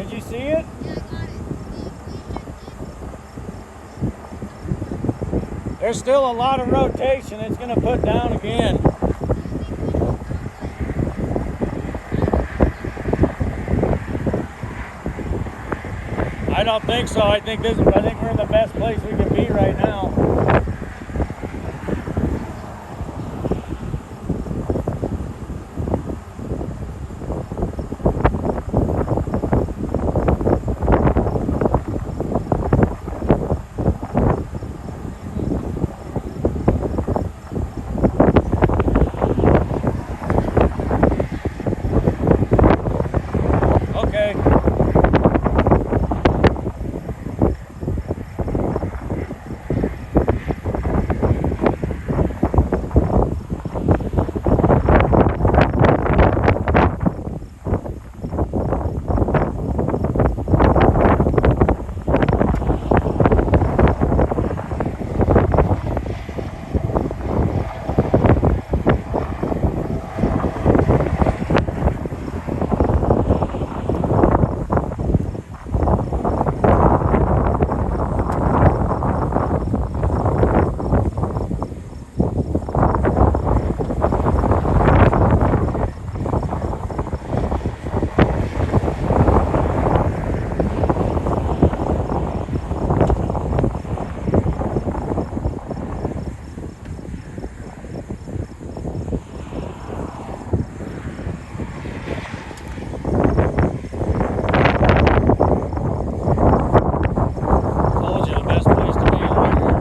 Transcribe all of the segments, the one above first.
Did you see it? Yeah, I got it. There's still a lot of rotation. It's going to put down again. I don't think so. I think we're in the best place we can be right now. Okay. Told you the best place to be out here.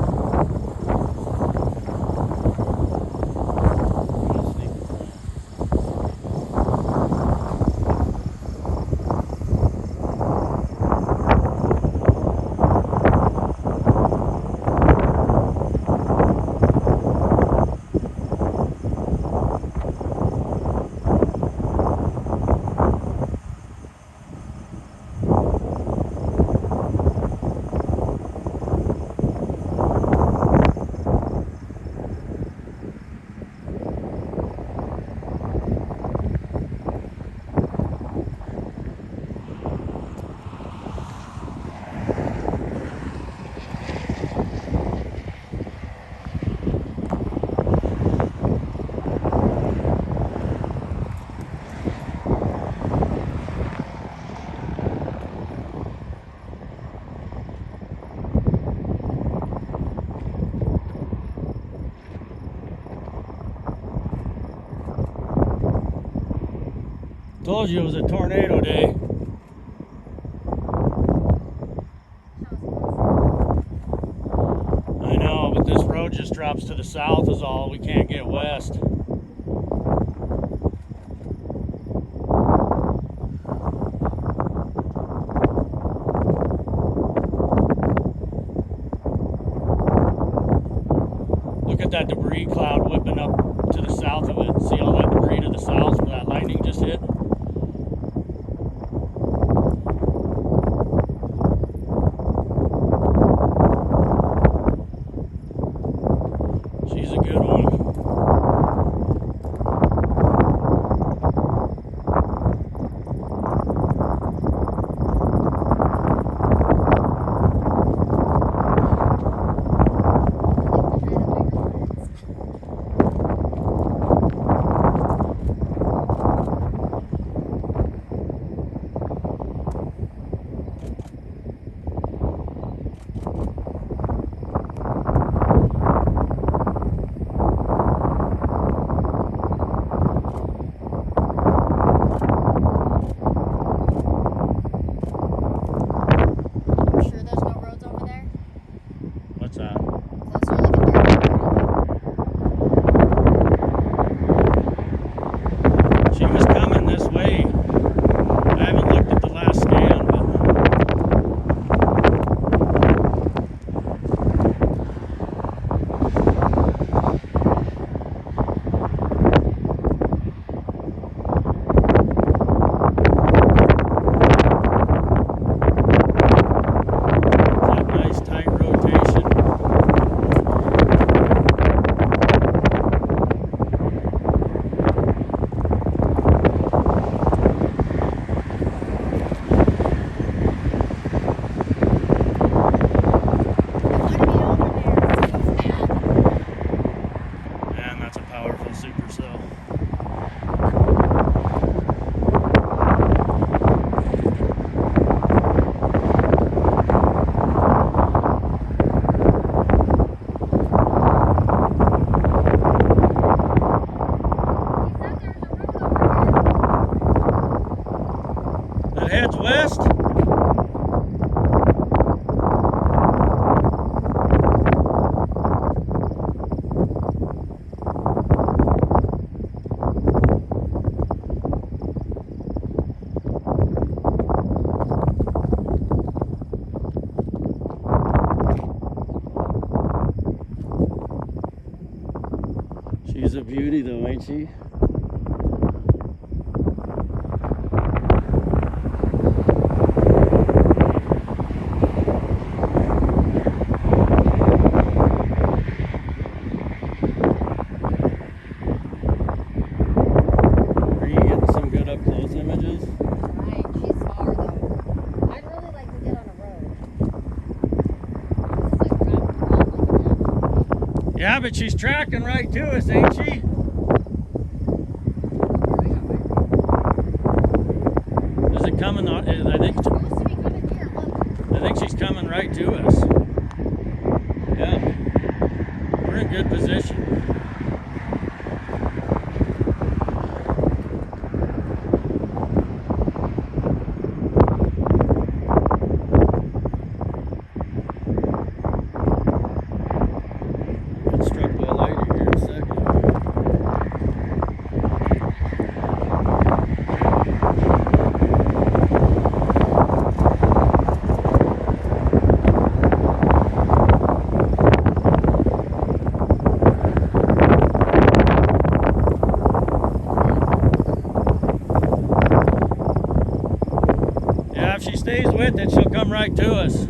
Told you it was a tornado day. I know, but this road just drops to the south is all. We can't get west. Look at that debris cloud whipping up to the south of it. See all that debris to the south where that lightning just hit? She's a good one. beauty though, ain't she? Are you getting some good up close images? Right, she's far though. I'd really like to get on a road. This is like travel. Yeah, but she's tracking right to us, ain't she? Is it coming on? I think Supposed to be coming here. Look. she's coming right to us. Yeah, we're in good position. Get struck by lightning here in a second. Yeah, if she stays with it, she'll come right to us.